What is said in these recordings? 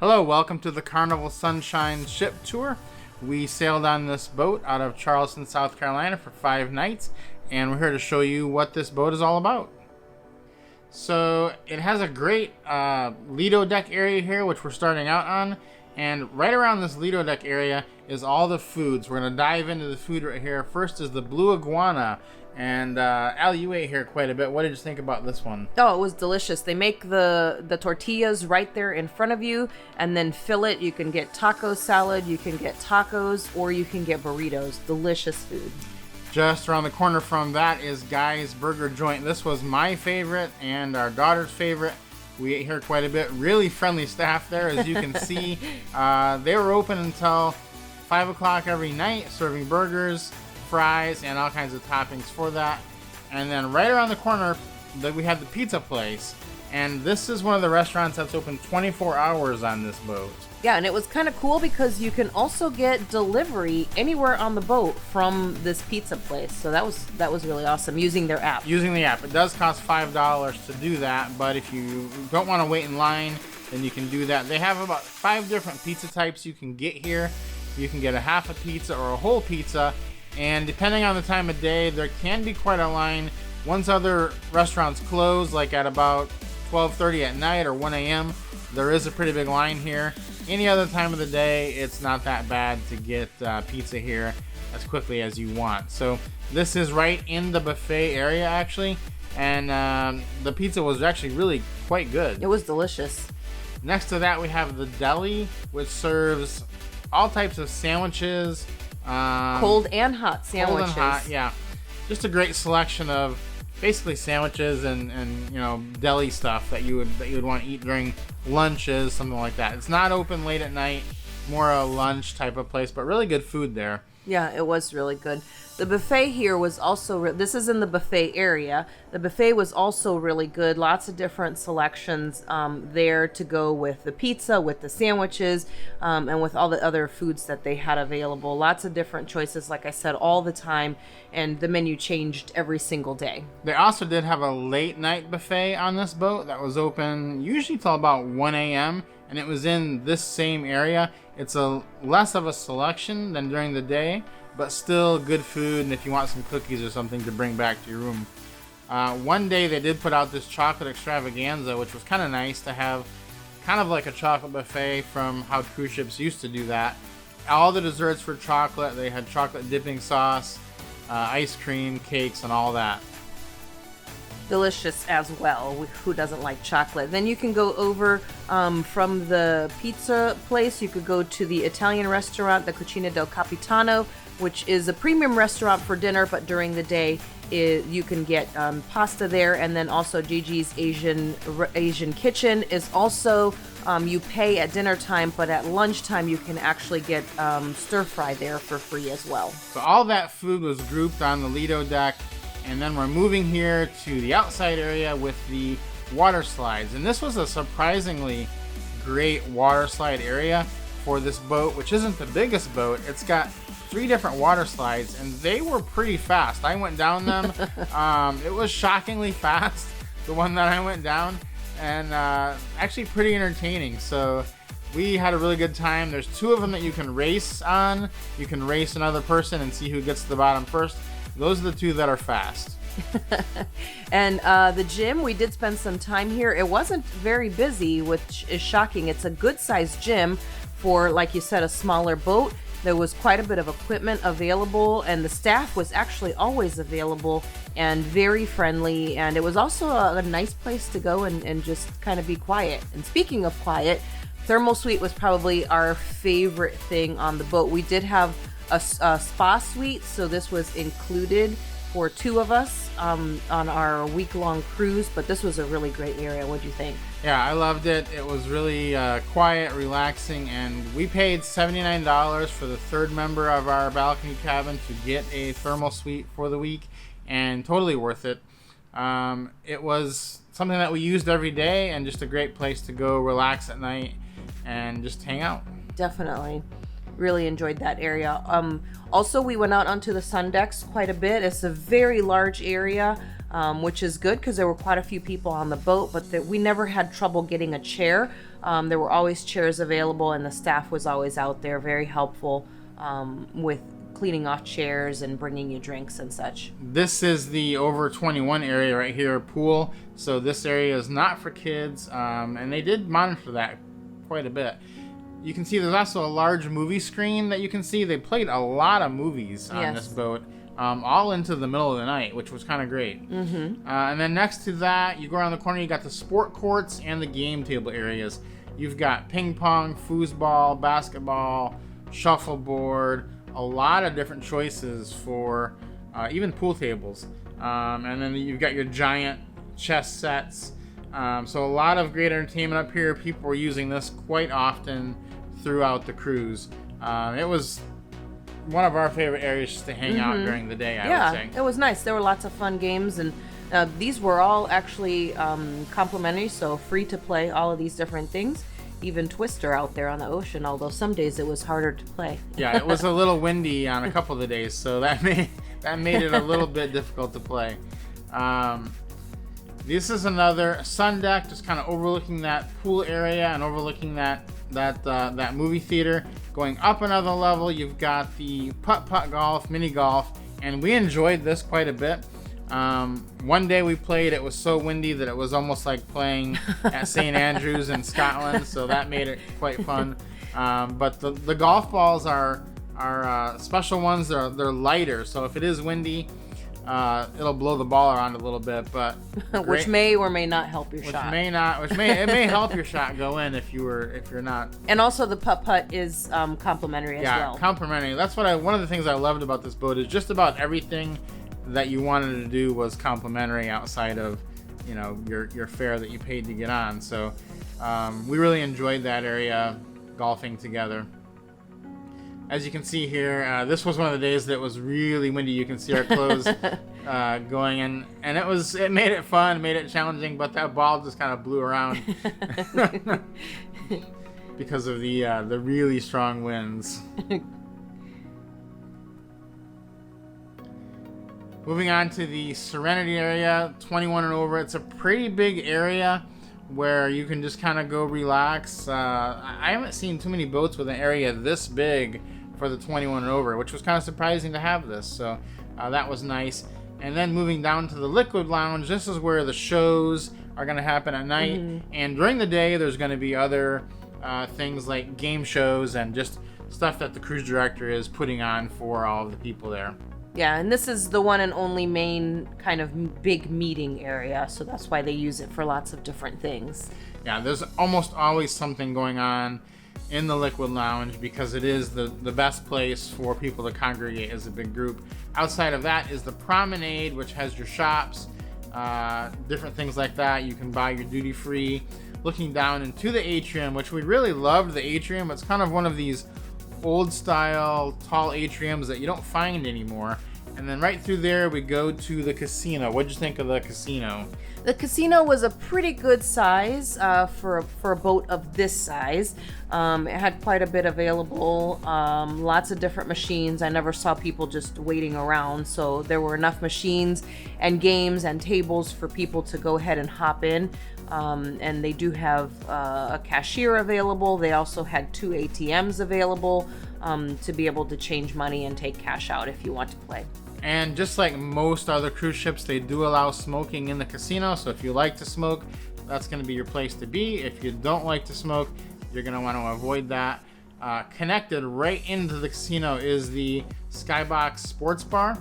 Hello, welcome to the Carnival Sunshine ship tour. We sailed on this boat out of Charleston, South Carolina for 5 nights, and we're here to show you what this boat is all about. So it has a great Lido deck area here, which we're starting out on, and right around this Lido deck area is all the foods. We're going to dive into the food right here. First is the Blue Iguana, and Allie, you ate here quite a bit. What did you think about this one? Oh, it was delicious. They make the tortillas right there in front of you and then fill it. You can get taco salad, you can get tacos, or you can get burritos. Delicious food. Just around the corner from that is Guy's Burger Joint. This was my favorite and our daughter's favorite. We ate here quite a bit. Really friendly staff there, as you can see. They were open until 5 o'clock every night, serving burgers, fries, and all kinds of toppings for that. And then right around the corner, we had the pizza place. And this is one of the restaurants that's open 24 hours on this boat. Yeah, and it was kind of cool because you can also get delivery anywhere on the boat from this pizza place. So that was really awesome, using their app. Using the app. It does cost $5 to do that, but if you don't want to wait in line, then you can do that. They have about 5 different pizza types you can get here. You can get a half a pizza or a whole pizza, and depending on the time of day, there can be quite a line. Once other restaurants close, like at about 12:30 at night or 1 a.m., there is a pretty big line here. Any other time of the day, it's not that bad to get pizza here as quickly as you want. So this is right in the buffet area, actually, and the pizza was actually really quite good. It was delicious. Next to that, we have the Deli, which serves all types of sandwiches. Cold and hot sandwiches. Cold and hot, yeah. Just a great selection of basically sandwiches and you know, deli stuff that you would want to eat during lunches, something like that. It's not open late at night, more a lunch type of place, but really good food there. Yeah, it was really good. The buffet here was also, this is in the buffet area. The buffet was also really good. Lots of different selections there to go with the pizza, with the sandwiches, and with all the other foods that they had available. Lots of different choices, like I said, all the time, and the menu changed every single day. They also did have a late night buffet on this boat that was open usually till about 1 a.m., and it was in this same area. It's a less of a selection than during the day, but still good food, and if you want some cookies or something to bring back to your room. One day they did put out this chocolate extravaganza, which was kind of nice to have, kind of like a chocolate buffet from how cruise ships used to do that. All the desserts were chocolate. They had chocolate dipping sauce, ice cream, cakes, and all that. Delicious as well. Who doesn't like chocolate? Then you can go over from the pizza place. You could go to the Italian restaurant, the Cucina del Capitano, which is a premium restaurant for dinner, but during the day you can get pasta there. And then also Gigi's Asian Kitchen is also, you pay at dinner time, but at lunchtime you can actually get stir fry there for free as well. So all that food was grouped on the Lido deck. And then we're moving here to the outside area with the water slides. And this was a surprisingly great water slide area for this boat, which isn't the biggest boat. It's got 3 different water slides, and they were pretty fast. I went down them. It was shockingly fast, the one that I went down, and actually pretty entertaining. So we had a really good time. There's 2 of them that you can race on. You can race another person and see who gets to the bottom first. Those are the 2 that are fast. And the gym, we did spend some time here. It wasn't very busy, which is shocking. It's a good-sized gym for, like you said, a smaller boat. There was quite a bit of equipment available, and the staff was actually always available and very friendly. And it was also a nice place to go and just kind of be quiet. And speaking of quiet, thermal suite was probably our favorite thing on the boat. We did have a spa suite, so this was included for 2 of us on our week-long cruise, but this was a really great area. What'd you think? Yeah, I loved it. It was really quiet, relaxing, and we paid $79 for the 3rd member of our balcony cabin to get a thermal suite for the week, and totally worth it. It was something that we used every day, and just a great place to go relax at night and just hang out. Definitely. Really enjoyed that area. Also, we went out onto the sun decks quite a bit. It's a very large area. which is good because there were quite a few people on the boat, but we never had trouble getting a chair. There were always chairs available, and the staff was always out there, very helpful with cleaning off chairs and bringing you drinks and such. This is the over 21 area right here, pool. So this area is not for kids, and they did monitor that quite a bit. You can see there's also a large movie screen that you can see. They played a lot of movies on this boat. All into the middle of the night, which was kind of great. And then next to that, you go around the corner, you got the sport courts and the game table areas. You've got ping pong, foosball, basketball, shuffleboard, a lot of different choices for even pool tables. And then you've got your giant chess sets. So a lot of great entertainment up here. People were using this quite often throughout the cruise. It was one of our favorite areas just to hang out during the day, I would say. Yeah, it was nice. There were lots of fun games, and these were all actually complimentary, so free to play all of these different things. Even Twister out there on the ocean, although some days it was harder to play. Yeah, it was a little windy on a couple of the days, so that made it a little bit difficult to play. This is another sun deck, just kind of overlooking that pool area and overlooking that movie theater. Going up another level, you've got the putt-putt golf, mini golf, and we enjoyed this quite a bit. One day we played, it was so windy that it was almost like playing at St. Andrews in Scotland, so that made it quite fun. But the golf balls are special ones. They're lighter, so if it is windy, it'll blow the ball around a little bit, but which may or may not help your shot. It may help your shot go in if you're not. And also the putt-putt is complimentary as well. Yeah, complimentary. That's one of the things I loved about this boat is just about everything that you wanted to do was complimentary outside of, your fare that you paid to get on. So we really enjoyed that area golfing together. As you can see here, this was one of the days that was really windy. You can see our clothes going in, and it made it fun, made it challenging, but that ball just kind of blew around because of the really strong winds. Moving on to the Serenity area, 21 and over. It's a pretty big area where you can just kind of go relax. I haven't seen too many boats with an area this big for the 21 and over, which was kind of surprising to have this. So that was nice. And then moving down to the Liquid Lounge, this is where the shows are going to happen at night. And during the day, there's going to be other things like game shows and just stuff that the cruise director is putting on for all of the people there. Yeah, and this is the one and only main kind of big meeting area, so that's why they use it for lots of different things. Yeah, there's almost always something going on in the Liquid Lounge because it is the best place for people to congregate as a big group. Outside of that is the Promenade, which has your shops, different things like that. You can buy your duty free. Looking down into the atrium, which we really loved the atrium. It's kind of one of these old style tall atriums that you don't find anymore. And then right through there we go to the casino. What'd you think of the casino? The casino was a pretty good size for a boat of this size. It had quite a bit available, lots of different machines. I never saw people just waiting around, so there were enough machines and games and tables for people to go ahead and hop in. And they do have a cashier available. They also had 2 ATMs available to be able to change money and take cash out if you want to play. And just like most other cruise ships, they do allow smoking in the casino. So if you like to smoke, that's going to be your place to be. If you don't like to smoke, you're going to want to avoid that. Connected right into the casino is the Skybox Sports Bar.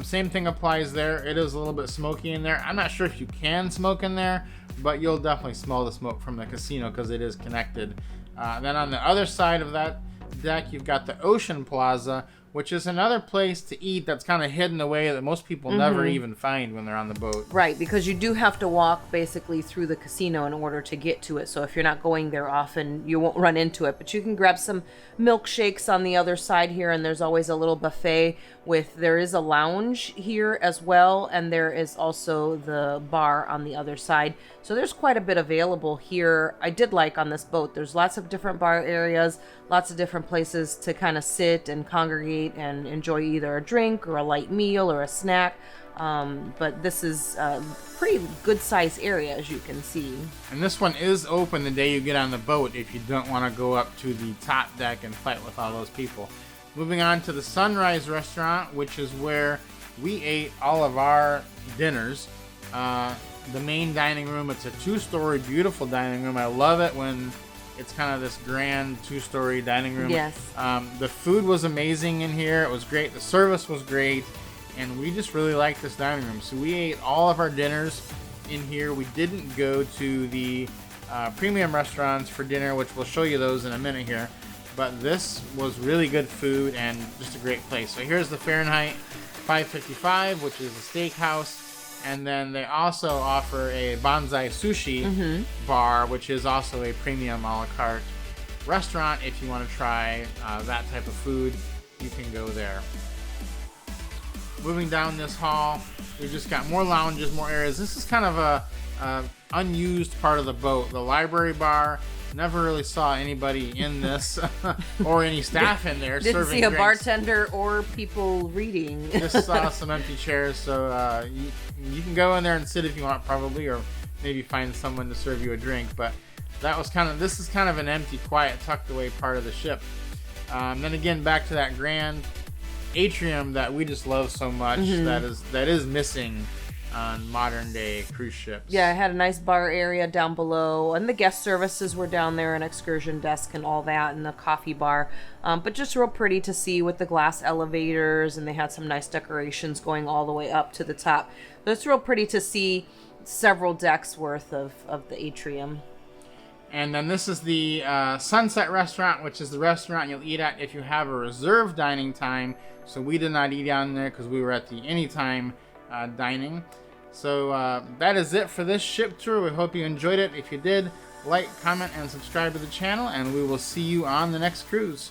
Same thing applies there. It is a little bit smoky in there. I'm not sure if you can smoke in there, but you'll definitely smell the smoke from the casino because it is connected. Then on the other side of that deck, you've got the Ocean Plaza, which is another place to eat that's kind of hidden away that most people never even find when they're on the boat. Right, because you do have to walk basically through the casino in order to get to it. So if you're not going there often, you won't run into it. But you can grab some milkshakes on the other side here, and there's always a little buffet there is a lounge here as well, and there is also the bar on the other side. So there's quite a bit available here. I did like on this boat, there's lots of different bar areas, lots of different places to kind of sit and congregate and enjoy either a drink or a light meal or a snack. But this is a pretty good sized area, as you can see. And this one is open the day you get on the boat if you don't want to go up to the top deck and fight with all those people. Moving on to the Sunrise restaurant, which is where we ate all of our dinners. The main dining room, it's a 2-story beautiful dining room. I love it when it's kind of this grand 2-story dining room. Yes. The food was amazing in here. It was great. The service was great. And we just really liked this dining room. So we ate all of our dinners in here. We didn't go to the premium restaurants for dinner, which we'll show you those in a minute here. But this was really good food and just a great place. So here's the Fahrenheit 555, which is a steakhouse. And then they also offer a bonsai sushi bar, which is also a premium a la carte restaurant. If you want to try that type of food, you can go there. Moving down this hall, we've just got more lounges, more areas. This is kind of a unused part of the boat. The library bar, never really saw anybody in this or any staff in there Didn't serving see a drinks. Bartender or people reading. Just saw some empty chairs, so you can go in there and sit if you want, probably, or maybe find someone to serve you a drink. But this is kind of an empty, quiet, tucked away part of the ship. Then again, back to that grand atrium that we just love so much. That is missing on modern day cruise ships. Yeah, it had a nice bar area down below, and the guest services were down there, an excursion desk and all that, and the coffee bar. But just real pretty to see with the glass elevators, and they had some nice decorations going all the way up to the top. So it's real pretty to see several decks worth of the atrium. And then this is the Sunset Restaurant, which is the restaurant you'll eat at if you have a reserved dining time. So we did not eat down there because we were at the anytime dining. So that is it for this ship tour. We hope you enjoyed it. If you did, like, comment, and subscribe to the channel, and we will see you on the next cruise.